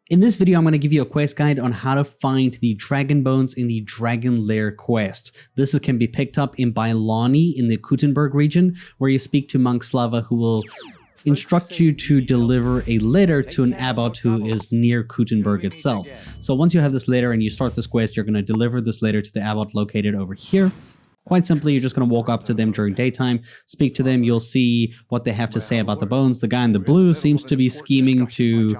In this video, I'm going to give you a quest guide on how to find the dragon bones in the Dragon Lair quest. This can be picked up in Bailani in the Kuttenberg region, where you speak to monk Slava, who will instruct you to deliver a letter to an abbot who is near Kuttenberg itself. So once you have this letter and you start this quest, you're going to deliver this letter to the abbot located over here. Quite simply, you're just going to walk up to them during daytime, speak to them, you'll see what they have to say about the bones. The guy in the blue seems to be scheming to,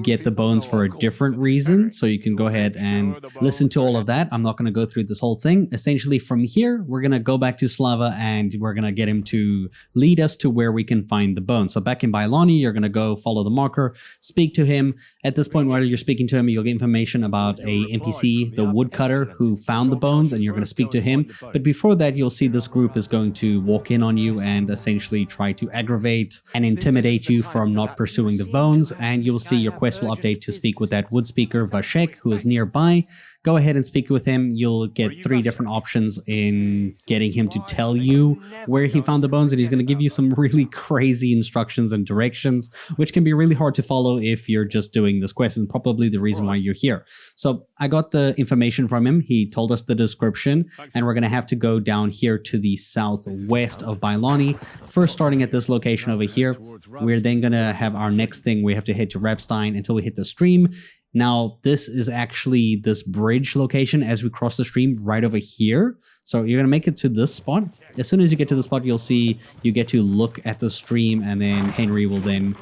get the bones for a different reason, so you can go ahead and listen to all of that. I'm not going to go through this whole thing. Essentially, from here, we're going to go back to Slava and we're going to get him to lead us to where we can find the bones. So back in Bailani, you're going to go follow the marker, speak to him. At this point, while you're speaking to him, you'll get information about a NPC, the woodcutter, who found the bones, and you're going to speak to him. But before that, you'll see this group is going to walk in on you and essentially try to aggravate and intimidate you from not pursuing the bones. And you'll see your quest will update to speak with that wood speaker, Vashek, who is nearby. Go ahead and speak with him. You'll get 3 different options in getting him to tell you where he found the bones, and he's going to give you some really crazy instructions and directions, which can be really hard to follow if you're just doing this quest, and probably the reason why you're here. So I got the information from him. He told us the description, and we're going to have to go down here to the southwest of Bailani. First, starting at this location over here, we're then going to have our next thing. We have to head to Rapstein until we hit the stream. Now, this is actually this bridge location as we cross the stream right over here. So you're going to make it to this spot. As soon as you get to the spot, you'll see you get to look at the stream, and then Henry will then,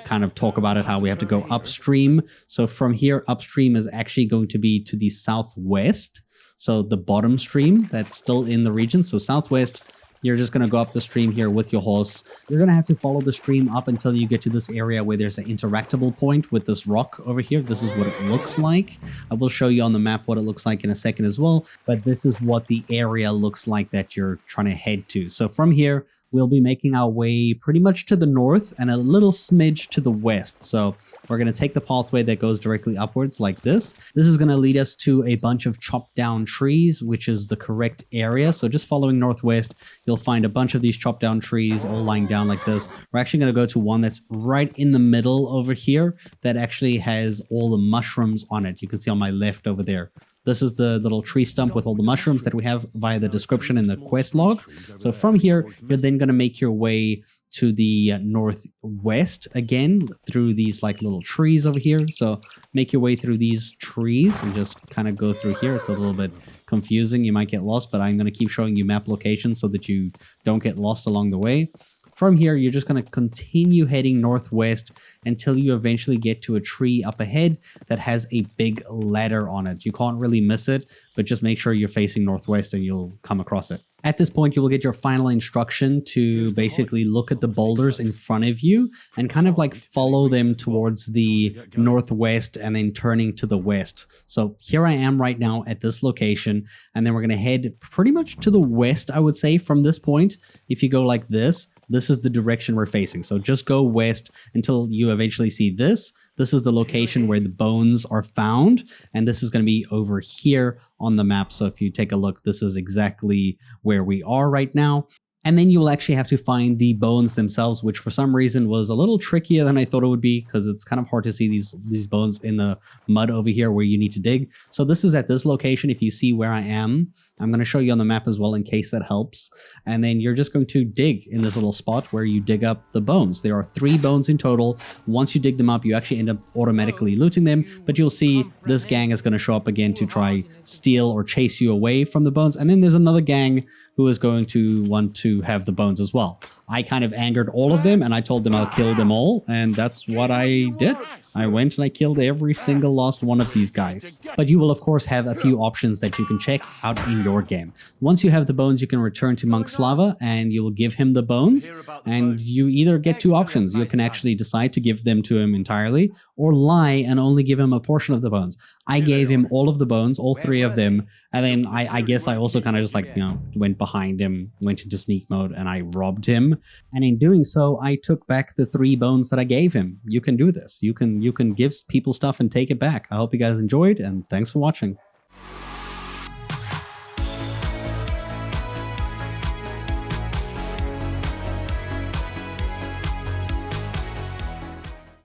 kind of talk about it, how we have to go upstream. So from here, upstream is actually going to be to the southwest. So the bottom stream that's still in the region. So southwest. You're just going to go up the stream here with your horse. You're going to have to follow the stream up until you get to this area where there's an interactable point with this rock over here. This is what it looks like. I will show you on the map what it looks like in a second as well. But this is what the area looks like that you're trying to head to. So from here, we'll be making our way pretty much to the north and a little smidge to the west. So we're going to take the pathway that goes directly upwards like this. This is going to lead us to a bunch of chopped down trees, which is the correct area. So just following northwest, you'll find a bunch of these chopped down trees all lying down like this. We're actually going to go to one that's right in the middle over here that actually has all the mushrooms on it. You can see on my left over there. This is the little tree stump with all the mushrooms that we have via the description in the quest log. So from here, you're then going to make your way to the northwest again through these like little trees over here. So make your way through these trees and just kind of go through here. It's a little bit confusing. You might get lost, but I'm going to keep showing you map locations so that you don't get lost along the way. From here, you're just going to continue heading northwest until you eventually get to a tree up ahead that has a big ladder on it. You can't really miss it, but just make sure you're facing northwest and you'll come across it. At this point, you will get your final instruction to basically look at the boulders in front of you and kind of like follow them towards the northwest and then turning to the west. So here I am right now at this location, and then we're going to head pretty much to the west, I would say, from this point. If you go like this is the direction we're facing. So just go west until you eventually see this. This is the location where the bones are found, and this is going to be over here on the map. So if you take a look, this is exactly where we are right now. And then you will actually have to find the bones themselves, which for some reason was a little trickier than I thought it would be, because it's kind of hard to see these bones in the mud over here where you need to dig. So this is at this location. If you see where I am, I'm going to show you on the map as well in case that helps. And then you're just going to dig in this little spot where you dig up the bones. There are 3 bones in total. Once you dig them up, you actually end up automatically looting them. But you'll see this gang is going to show up again to try steal or chase you away from the bones. And then there's another gang who is going to want to have the bones as well. I kind of angered all of them and I told them I'll kill them all, and that's what I did. I went and I killed every single last one of these guys. But you will of course have a few options that you can check out in your game. Once you have the bones, you can return to Monk Slava and you will give him the bones, and you either get 2 options. You can actually decide to give them to him entirely or lie and only give him a portion of the bones. I gave him all of the bones, all 3 of them, and then I guess I also kind of just like, went behind him, went into sneak mode, and I robbed him. And in doing so, I took back the 3 bones that I gave him. You can do this. You can give people stuff and take it back. I hope you guys enjoyed, and thanks for watching.